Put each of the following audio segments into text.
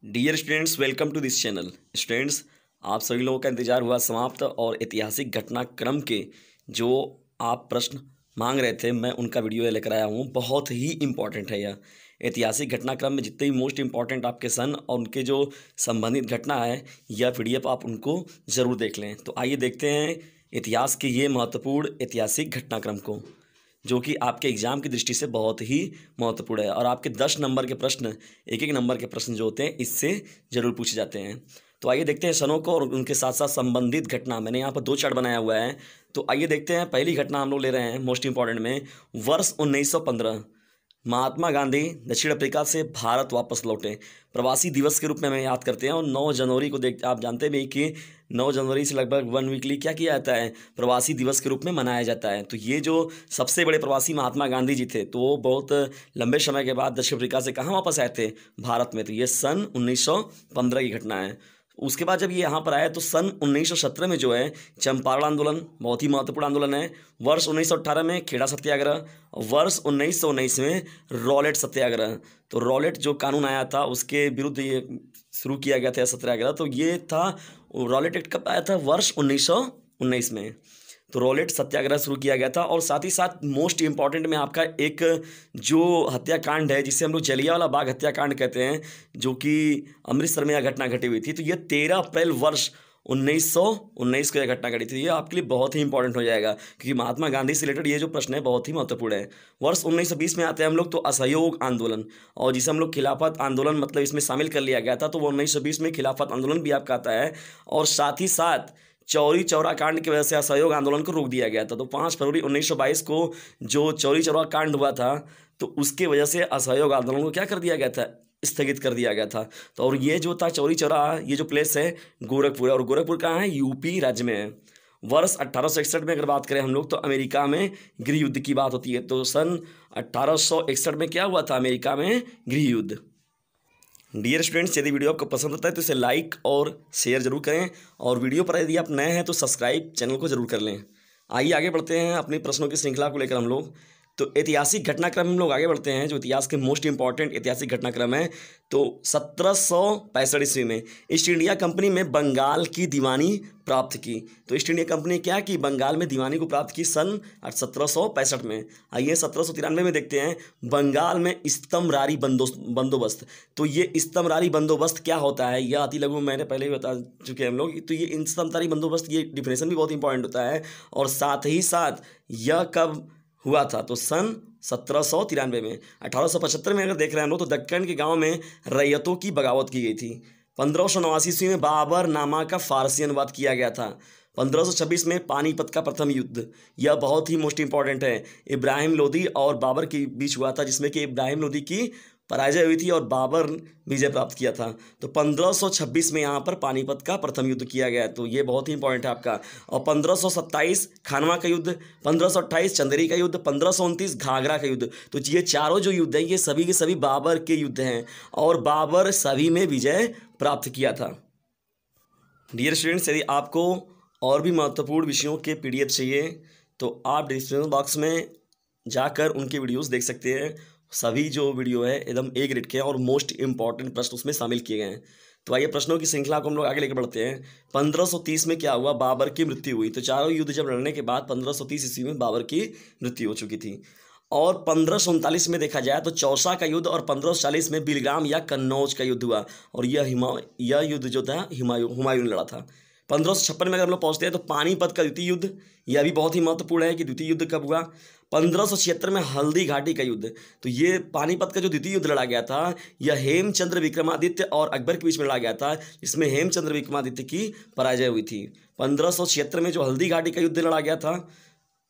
Dear students, welcome to this channel. Students, आप सभी लोगों का इंतजार हुआ समाप्त और ऐतिहासिक घटनाक्रम के जो आप प्रश्न मांग रहे थे, मैं उनका वीडियो लेकर आया हूँ। बहुत ही इम्पॉर्टेंट है यह ऐतिहासिक घटनाक्रम में जितने भी मोस्ट इम्पॉर्टेंट आपके सन और उनके जो संबंधित घटना है, यह पीडीएफ आप उनको ज़रूर देख लें। तो आइए देखते हैं इतिहास के ये महत्वपूर्ण ऐतिहासिक घटनाक्रम को, जो कि आपके एग्जाम की दृष्टि से बहुत ही महत्वपूर्ण है। और आपके 10 नंबर के प्रश्न, एक एक नंबर के प्रश्न जो होते हैं, इससे ज़रूर पूछे जाते हैं। तो आइए देखते हैं सनों को और उनके साथ साथ संबंधित घटना। मैंने यहाँ पर 2 चार्ट बनाया हुआ है। तो आइए देखते हैं। पहली घटना हम लोग ले रहे हैं मोस्ट इंपॉर्टेंट में, वर्ष 1915 महात्मा गांधी दक्षिण अफ्रीका से भारत वापस लौटे। प्रवासी दिवस के रूप में हमें याद करते हैं। और 9 जनवरी को देख, आप जानते भी कि 9 जनवरी से लगभग 1 वीकली क्या किया जाता है, प्रवासी दिवस के रूप में मनाया जाता है। तो ये जो सबसे बड़े प्रवासी महात्मा गांधी जी थे, तो वो बहुत लंबे समय के बाद दक्षिण अफ्रीका से कहाँ वापस आए थे, भारत में। तो ये सन 1915 की घटना है। उसके बाद जब ये यहाँ पर आया तो सन 1917 में जो है चंपारण आंदोलन, बहुत ही महत्वपूर्ण आंदोलन है। वर्ष 1918 में खेड़ा सत्याग्रह और वर्ष 1919 में रॉलेट सत्याग्रह। तो रॉलेट जो कानून आया था उसके विरुद्ध ये शुरू किया गया था सत्याग्रह। तो ये था, रॉलेट एक्ट कब आया था, वर्ष 1919 में। तो रॉलेट सत्याग्रह शुरू किया गया था। और साथ ही साथ मोस्ट इम्पॉर्टेंट में आपका एक जो हत्याकांड है, जिसे हम लोग जलियांवाला बाग हत्याकांड कहते हैं, जो कि अमृतसर में यह घटना घटी हुई थी। तो ये 13 अप्रैल वर्ष 1919 को यह घटना घटी थी। ये आपके लिए बहुत ही इंपॉर्टेंट हो जाएगा, क्योंकि महात्मा गांधी से रिलेटेड ये जो प्रश्न है बहुत ही महत्वपूर्ण है। वर्ष 1920 में आते हैं हम लोग तो असहयोग आंदोलन, और जिसे हम लोग खिलाफत आंदोलन मतलब इसमें शामिल कर लिया गया था। तो वो 1920 में खिलाफत आंदोलन भी आपका आता है। और साथ ही साथ चौरी चौरा कांड की वजह से असहयोग आंदोलन को रोक दिया गया था। तो 5 फरवरी 1922 को जो चौरी चौरा कांड हुआ था, तो उसके वजह से असहयोग आंदोलन को क्या कर दिया गया था, स्थगित कर दिया गया था। तो और ये जो था चौरी चौरा, ये जो प्लेस है गोरखपुर है। और गोरखपुर कहाँ है, यूपी राज्य में है। वर्ष 1861 में अगर बात करें हम लोग तो अमेरिका में गृह युद्ध की बात होती है। तो सन 1861 में क्या हुआ था, अमेरिका में गृह युद्ध। डियर स्टूडेंट्स, यदि वीडियो आपको पसंद आता है तो इसे लाइक और शेयर जरूर करें। और वीडियो पर यदि आप नए हैं तो सब्सक्राइब चैनल को जरूर कर लें। आइए आगे बढ़ते हैं अपनी प्रश्नों की श्रृंखला को लेकर हम लोग। तो ऐतिहासिक घटनाक्रम हम लोग आगे बढ़ते हैं, जो इतिहास के मोस्ट इंपॉर्टेंट ऐतिहासिक घटनाक्रम है। तो 1765 ईस्वी में ईस्ट इंडिया कंपनी में बंगाल की दीवानी प्राप्त की। तो ईस्ट इंडिया कंपनी क्या की, बंगाल में दीवानी को प्राप्त की सन 1765 में। आइए 1793 में देखते हैं, बंगाल में इस्तमरारी बंदोबस्त। तो ये इस्तमरारी बंदोबस्त क्या होता है, यह अति लघु मैंने पहले ही बता चुके हैं हम लोग। तो ये इस्तमरारी बंदोबस्त, ये डिफिनेशन भी बहुत इंपॉर्टेंट होता है। और साथ ही साथ यह कब हुआ था, तो सन 1793 में। 1875 में अगर देख रहे हैं हम लोग तो दक्कन के गांव में रैयतों की बगावत की गई थी। 1589 ईस्वी में बाबर नामा का फारसी अनुवाद किया गया था। 1526 में पानीपत का प्रथम युद्ध, यह बहुत ही मोस्ट इंपॉर्टेंट है, इब्राहिम लोदी और बाबर के बीच हुआ था, जिसमें कि इब्राहिम लोदी की पराजय हुई थी और बाबर विजय प्राप्त किया था। तो 1526 में यहाँ पर पानीपत का प्रथम युद्ध किया गया। तो ये बहुत ही इंपॉर्टेंट है आपका। और 1527 खानवा का युद्ध, 1528 चंदेरी का युद्ध, 1529 घाघरा का युद्ध। तो ये चारों जो युद्ध हैं, ये सभी के सभी बाबर के युद्ध हैं और बाबर सभी में विजय प्राप्त किया था। डियर स्टूडेंट्स, यदि आपको और भी महत्वपूर्ण विषयों के पीडीएफ चाहिए तो आप डिस्क्रिप्शन बॉक्स में जाकर उनके वीडियोस देख सकते हैं। सभी जो वीडियो है एकदम ए ग्रेड के हैं और मोस्ट इंपॉर्टेंट प्रश्न उसमें शामिल किए गए हैं। तो आइए प्रश्नों की श्रृंखला को हम लोग आगे लेकर बढ़ते हैं। 1530 में क्या हुआ, बाबर की मृत्यु हुई। तो चारों युद्ध जब लड़ने के बाद 1530 ईस्वी में बाबर की मृत्यु हो चुकी थी। और 1539 में देखा जाए तो चौसा का युद्ध, और 1540 में बिलग्राम या कन्नौज का युद्ध हुआ। और यह युद्ध जो था हुमायूं ने लड़ा था। 1556 में अगर हम लोग पहुँचते हैं तो पानीपत का द्वितीय युद्ध, यह भी बहुत ही महत्वपूर्ण है कि द्वितीय युद्ध कब हुआ। 1576 में हल्दी घाटी का युद्ध। तो ये पानीपत का जो द्वितीय युद्ध लड़ा गया था, यह हेमचंद्र विक्रमादित्य और अकबर के बीच में लड़ा गया था, जिसमें हेमचंद्र विक्रमादित्य की पराजय हुई थी। 1576 में जो हल्दी घाटी का युद्ध लड़ा गया था,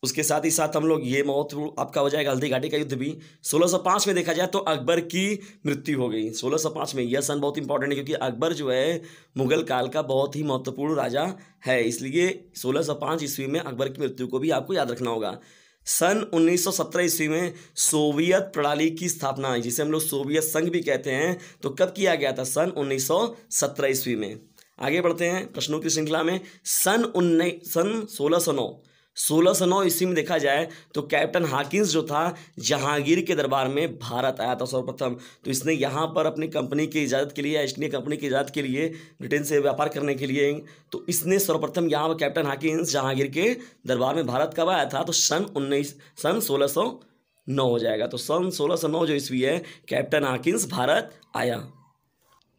उसके साथ ही साथ हम लोग ये महत्वपूर्ण आपका हो जाएगा हल्दी घाटी का युद्ध भी। 1605 में देखा जाए तो अकबर की मृत्यु हो गई। 1605 में यह सन बहुत इंपॉर्टेंट है, क्योंकि अकबर जो है मुगल काल का बहुत ही महत्वपूर्ण राजा है, इसलिए 1605 ईस्वी में अकबर की मृत्यु को भी आपको याद रखना होगा। सन 1917 ईस्वी में सोवियत प्रणाली की स्थापना, जिसे हम लोग सोवियत संघ भी कहते हैं, तो कब किया गया था, सन 1917 ईस्वी में। आगे बढ़ते हैं प्रश्नों की श्रृंखला में। सन 1609 1609 ईस्वी में देखा जाए तो कैप्टन हाकिंस जो था जहांगीर के दरबार में भारत आया था सर्वप्रथम। तो इसने यहाँ पर अपनी कंपनी की इजाज़त के लिए या ईस्ट इंडिया कंपनी की इजाज़त के लिए ब्रिटेन से व्यापार करने के लिए, तो इसने सर्वप्रथम यहाँ पर कैप्टन हाकिंस जहांगीर के दरबार में भारत कब आया था, तो सन 1609 हो जाएगा। तो सन 1609 जो ईस्वी है कैप्टन हाकिंस भारत आया।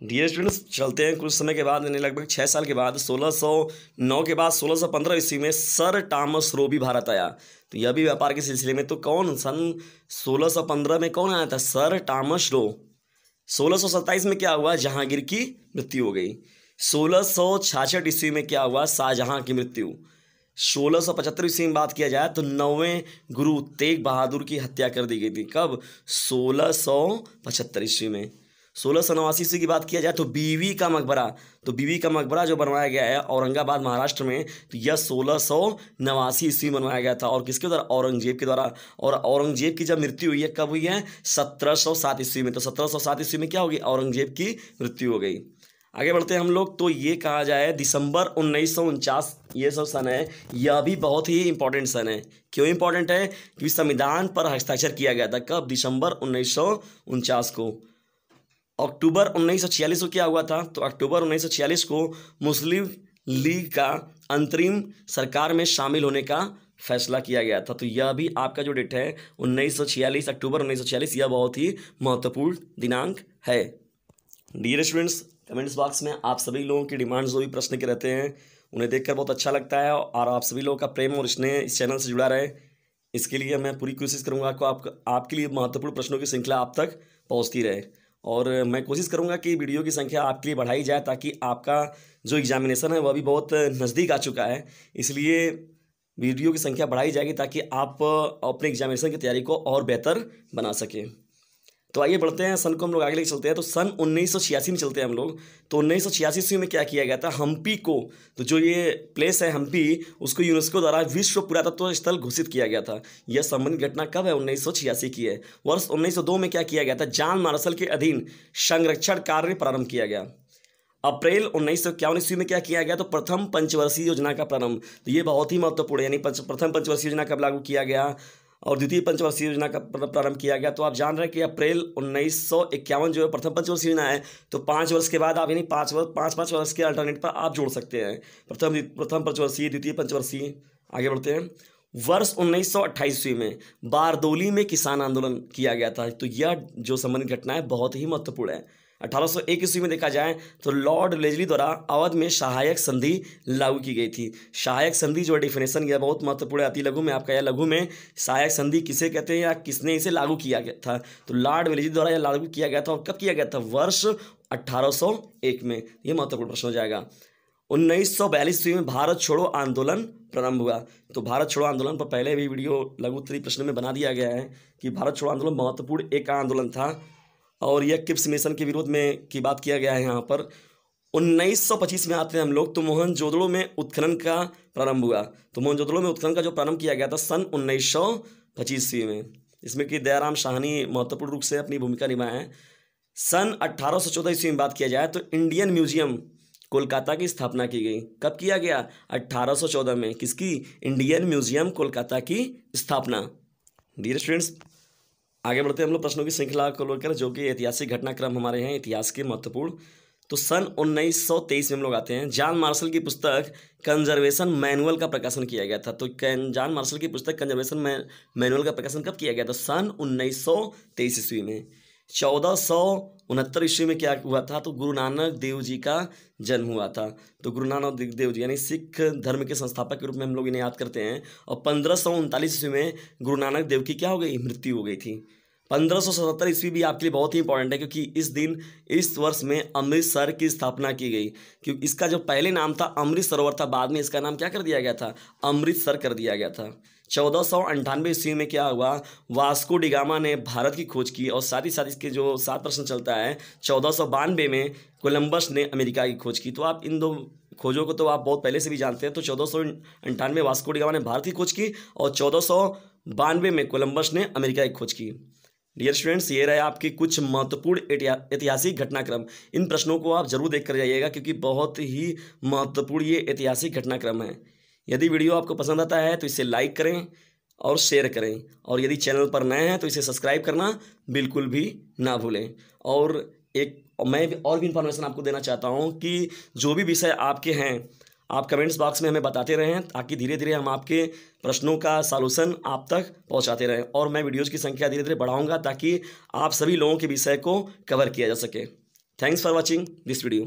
डियर स्टूडेंट्स, चलते हैं कुछ समय के बाद, यानी लगभग 6 साल के बाद 1609 के बाद 1615 ईस्वी में सर टॉमस रो भी भारत आया। तो यह भी व्यापार के सिलसिले में, तो कौन सन 1615 में कौन आया था, सर टॉमस रो। 1627 में क्या हुआ, जहांगीर की मृत्यु हो गई। 1666 ईस्वी में क्या हुआ, शाहजहां की मृत्यु। 1675 ईस्वी में बात किया जाए तो 9वें गुरु तेग बहादुर की हत्या कर दी गई थी। कब, 1675 ईस्वी में। 1689 ईस्वी की बात किया जाए तो बीवी का मकबरा, तो बीवी का मकबरा जो बनवाया गया है औरंगाबाद महाराष्ट्र में, तो यह 1689 ईस्वी में बनवाया गया था। और किसके द्वारा, औरंगजेब के द्वारा। और औरंगजेब की जब मृत्यु हुई है कब हुई है, 1707 ईस्वी में। तो 1707 ईस्वी में क्या होगी, औरंगजेब की मृत्यु हो गई। आगे बढ़ते हैं हम लोग। तो ये कहा जाए दिसंबर 1949 ये सब सन है, यह भी बहुत ही इंपॉर्टेंट सन है। क्यों इंपॉर्टेंट है, क्योंकि संविधान पर हस्ताक्षर किया गया था। कब, दिसंबर 1949 को। अक्टूबर 1946 को क्या हुआ था, तो अक्टूबर 1946 को मुस्लिम लीग का अंतरिम सरकार में शामिल होने का फैसला किया गया था। तो यह भी आपका जो डेट है 1946, अक्टूबर 1946, यह बहुत ही महत्वपूर्ण दिनांक है। डियर स्टूडेंट्स, कमेंट्स बॉक्स में आप सभी लोगों की डिमांड्स जो भी प्रश्न के रहते हैं उन्हें देखकर बहुत अच्छा लगता है, और आप सभी लोगों का प्रेम और स्नेह इस चैनल से जुड़ा रहे, इसके लिए मैं पूरी कोशिश करूँगा को आपके लिए महत्वपूर्ण प्रश्नों की श्रृंखला आप तक पहुँचती रहे। और मैं कोशिश करूंगा कि वीडियो की संख्या आपके लिए बढ़ाई जाए, ताकि आपका जो एग्जामिनेशन है वह भी बहुत नज़दीक आ चुका है, इसलिए वीडियो की संख्या बढ़ाई जाएगी ताकि आप अपने एग्जामिनेशन की तैयारी को और बेहतर बना सकें। तो आइए बढ़ते हैं, सन को हम लोग आगे लेके चलते हैं। तो सन 1986 में चलते हैं हम लोग। तो 1986 में क्या किया गया था, हम्पी को, तो जो ये प्लेस है हम्पी, उसको यूनेस्को द्वारा विश्व पुरातत्व स्थल घोषित किया गया था। यह संबंधित घटना कब है, 1986 की है। वर्ष 1902 में क्या किया गया था, जॉन मार्शल के अधीन संरक्षण कार्य प्रारंभ किया गया। अप्रैल 1951 ईस्वी में क्या किया गया, तो प्रथम पंचवर्षीय योजना का प्रारंभ। तो ये बहुत ही महत्वपूर्ण है, यानी प्रथम पंचवर्षीय योजना कब लागू किया गया और द्वितीय पंचवर्षीय योजना का प्रारंभ किया गया। तो आप जान रहे हैं कि अप्रैल 1951 जो है प्रथम पंचवर्षीय योजना है, तो 5 वर्ष के बाद आप यानी 5 वर्ष के अल्टरनेट पर आप जोड़ सकते हैं, प्रथम पंचवर्षीय, द्वितीय पंचवर्षीय। आगे बढ़ते हैं। वर्ष 1928 ईस्वी में बारदोली में किसान आंदोलन किया गया था। तो यह जो संबंधित घटना है बहुत ही महत्वपूर्ण है। 1801 ईस्वी में देखा जाए तो लॉर्ड वेलेस्ली द्वारा अवध में सहायक संधि लागू की गई थी। सहायक संधि जो डेफिनेशन यह बहुत महत्वपूर्ण आती है लघु में आपका, यह लघु में सहायक संधि किसे कहते हैं या किसने इसे लागू किया गया था, तो लॉर्ड वेलेस्ली द्वारा यह लागू किया गया था। और कब किया गया था, वर्ष 1801 में। यह महत्वपूर्ण प्रश्न हो जाएगा। 1942 ईस्वी में भारत छोड़ो आंदोलन प्रारंभ हुआ। तो भारत छोड़ो आंदोलन पर पहले भी वीडियो लघु उत्तरीय प्रश्न में बना दिया गया है कि भारत छोड़ो आंदोलन महत्वपूर्ण एक आंदोलन था, और यह क्रिप्स मिशन के विरोध में की बात किया गया है यहाँ पर। 1925 में आते हैं हम लोग, तो मोहनजोदड़ो में उत्खनन का प्रारंभ हुआ। तो मोहनजोदड़ो में उत्खनन का जो प्रारंभ किया गया था सन 1925 ईस्वी में, इसमें कि दयाराम साहनी महत्वपूर्ण रूप से अपनी भूमिका निभाए हैं। सन 1814 ईस्वी में बात किया जाए तो इंडियन म्यूजियम कोलकाता की स्थापना की गई। कब किया गया, 1814 में। किसकी, इंडियन म्यूजियम कोलकाता की स्थापना। डियर स्टूडेंट्स, आगे बढ़ते हैं हम लोग प्रश्नों की श्रृंखला को लेकर, जो कि ऐतिहासिक घटनाक्रम हमारे हैं इतिहास के महत्वपूर्ण। तो सन 1923 में हम लोग आते हैं। जॉन मार्शल की पुस्तक कंजर्वेशन मैनुअल का प्रकाशन किया गया था। तो जॉन मार्शल की पुस्तक कंजर्वेशन मैनुअल का प्रकाशन कब किया गया था, सन 1923 ईस्वी में। 1469 ईस्वी में क्या हुआ था, तो गुरु नानक देव जी का जन्म हुआ था। तो गुरु नानक देव जी यानी सिख धर्म के संस्थापक के रूप में हम लोग इन्हें याद करते हैं। और 1539 ईस्वी में गुरु नानक देव की क्या हो गई, मृत्यु हो गई थी। 1577 ईस्वी भी आपके लिए बहुत ही इंपॉर्टेंट है, क्योंकि इस दिन इस वर्ष में अमृतसर की स्थापना की गई। क्योंकि इसका जो पहले नाम था अमृत सरोवर था, बाद में इसका नाम क्या कर दिया गया था, अमृतसर कर दिया गया था। 1498 ईस्वी में क्या हुआ, वास्को डिगामा ने भारत की खोज की। और साथ ही साथ इसके जो 7 प्रश्न चलता है, 1492 में कोलंबस ने अमेरिका की खोज की। तो आप इन दो खोजों को तो आप बहुत पहले से भी जानते हैं। तो 1498 वास्को डिगामा ने भारत की खोज की और 1492 में कोलंबस ने अमेरिका की खोज की। डियर स्टूडेंट्स, ये रहे आपके कुछ महत्वपूर्ण ऐतिहासिक घटनाक्रम। इन प्रश्नों को आप जरूर देख कर जाइएगा, क्योंकि बहुत ही महत्वपूर्ण ये ऐतिहासिक घटनाक्रम है। यदि वीडियो आपको पसंद आता है तो इसे लाइक करें और शेयर करें, और यदि चैनल पर नए हैं तो इसे सब्सक्राइब करना बिल्कुल भी ना भूलें। और मैं और भी इन्फॉर्मेशन आपको देना चाहता हूं कि जो भी विषय आपके हैं आप कमेंट्स बॉक्स में हमें बताते रहें, ताकि धीरे धीरे हम आपके प्रश्नों का सॉल्यूशन आप तक पहुंचाते रहें, और मैं वीडियोज़ की संख्या धीरे धीरे बढ़ाऊँगा ताकि आप सभी लोगों के विषय को कवर किया जा सके। Thanks for watching this video.